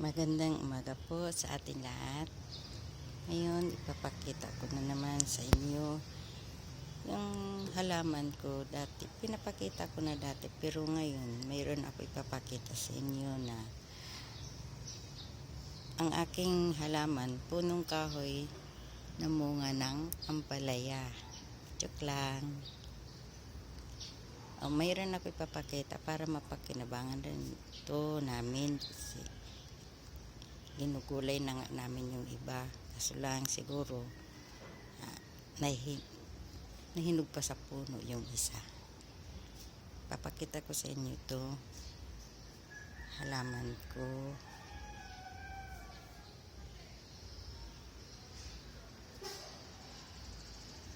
Magandang umaga po sa ating lahat. Ngayon, ipapakita ko na naman sa inyo yung halaman ko dati. Pinapakita ko na dati, pero ngayon, mayroon ako ipapakita sa inyo na ang aking halaman, punong kahoy na munga ng ampalaya. Joke lang. Mayroon ako ipapakita para mapakinabangan rin ito namin kasi ginugulay na nga namin yung iba, kaso lang siguro nahinog pa sa puno yung isa. Papakita ko sa inyo ito halaman ko.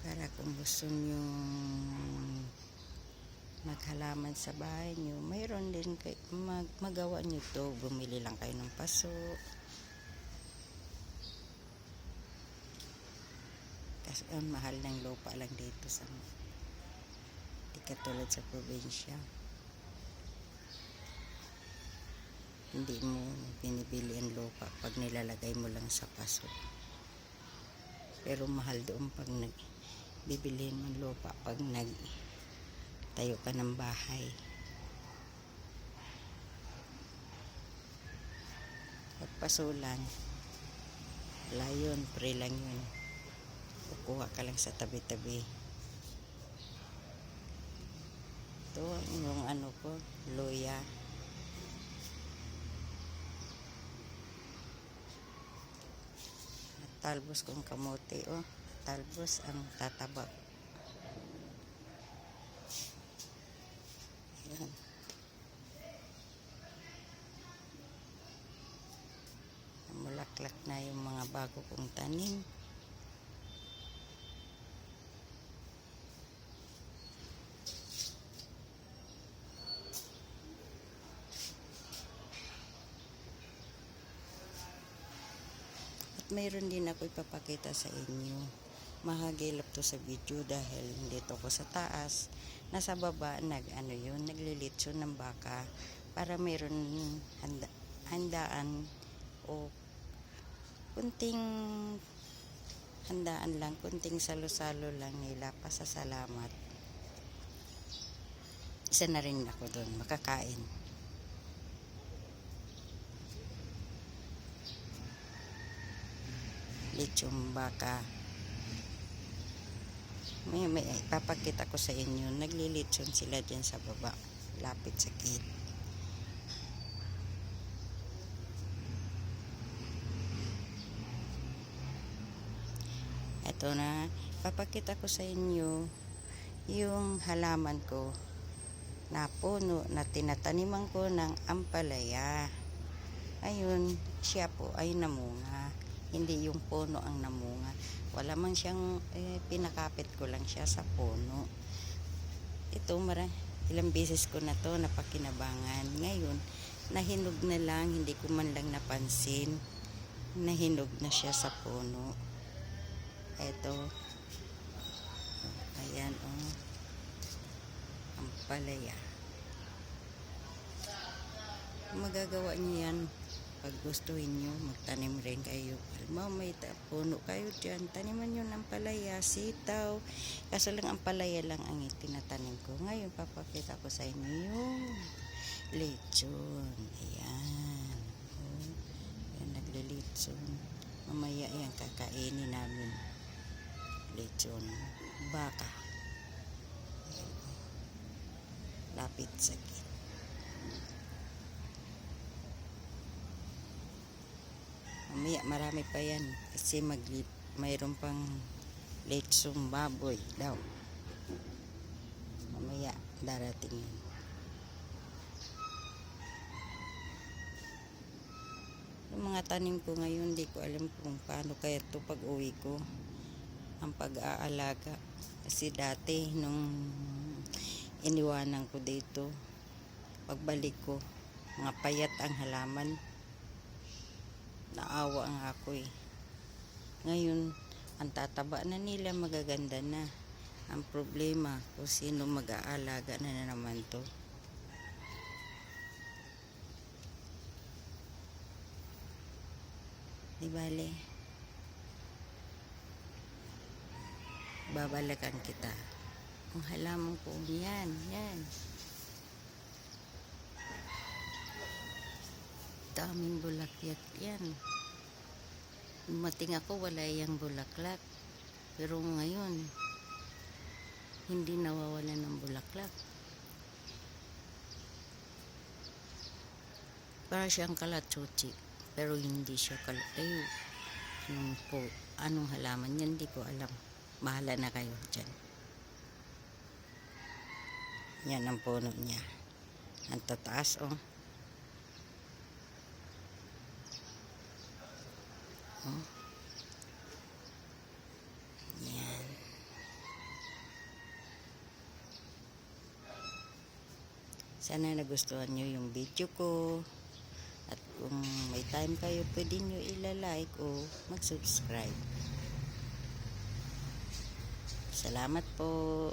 Para kung gusto nyo maghalaman sa bahay nyo, mayroon din magawa nyo to. Bumili lang kayo ng paso. Kasi ang mahal ng lupa lang dito sa di katulad sa probinsya. Hindi mo binibili ang lupa pag nilalagay mo lang sa paso. Pero mahal doon pag bibilihin mo ang lupa pag tayo ka ng bahay. Pagpasulan, wala yun, pre lang yun. Kukuha ka lang sa tabi-tabi. Ito yung ano ko, luya. Talbos kong kamote, talbos ang tataba. Ayan. Mulaklak na yung mga bago kong tanim. Mayroon din ako ipapakita sa inyo. Mahagilap to sa video dahil dito ko sa taas. Nasa baba naglilitson ng baka para mayroon handaan o kunting handaan lang, kunting salo-salo lang nila pasasalamat. Isa na rin ako doon, makakain. Lechong baka. May ipapakita ko sa inyo, naglilitson sila dyan sa baba, lapit sa gate. Ito na, ipapakita ko sa inyo yung halaman ko na puno na tinataniman ko ng ampalaya. Ayun, siya po ay namunga. Hindi yung puno ang namunga. Wala man siyang pinakapit ko lang siya sa puno. Ito ilang beses ko na to napakinabangan. Ngayon nahinog na lang, hindi ko man lang napansin. Nahinog na siya sa puno. Ito. Ayan ampalaya. Magagawa niyo yan. Pag gustuhin nyo, magtanim rin kayo. May puno kayo dyan, taniman nyo ng palaya, sitaw. Kaso lang ang palaya lang ang itinatanim ko. Ngayon, papakita ko sa inyo yung lechon. Ayan. Ayan, naglilechon. Mamaya yan, kakainin namin. Lechon. Baka. Ayan. Lapit sa gate. Mamaya marami pa yan kasi mayroon pang lechong baboy daw. Mamaya darating yun. Yung mga tanim ko ngayon, hindi ko alam kung paano kaya ito pag uwi ko ang pag-aalaga. Kasi dati nung iniwanan ko dito, pagbalik ko, mga payat ang halaman. Naawa ang ako Ngayon, ang tataba na nila, magaganda na. Ang problema, kung sino mag-aalaga na naman to. Di bale, babalakan kita. Ang halaman ko, yan, yan. Daming bulaklak yan. Dumating ako, wala yung bulaklak. Pero ngayon, hindi nawawala ng bulaklak. Para siyang kalatsuchi. Pero hindi siya anong halaman yan, hindi ko alam. Bahala na kayo dyan. Yan ang puno niya. Ang tataas, oh. Oh. Yan. Sana nagustuhan nyo yung video ko. At kung may time kayo, pwede nyo ilalike o mag-subscribe. Salamat po.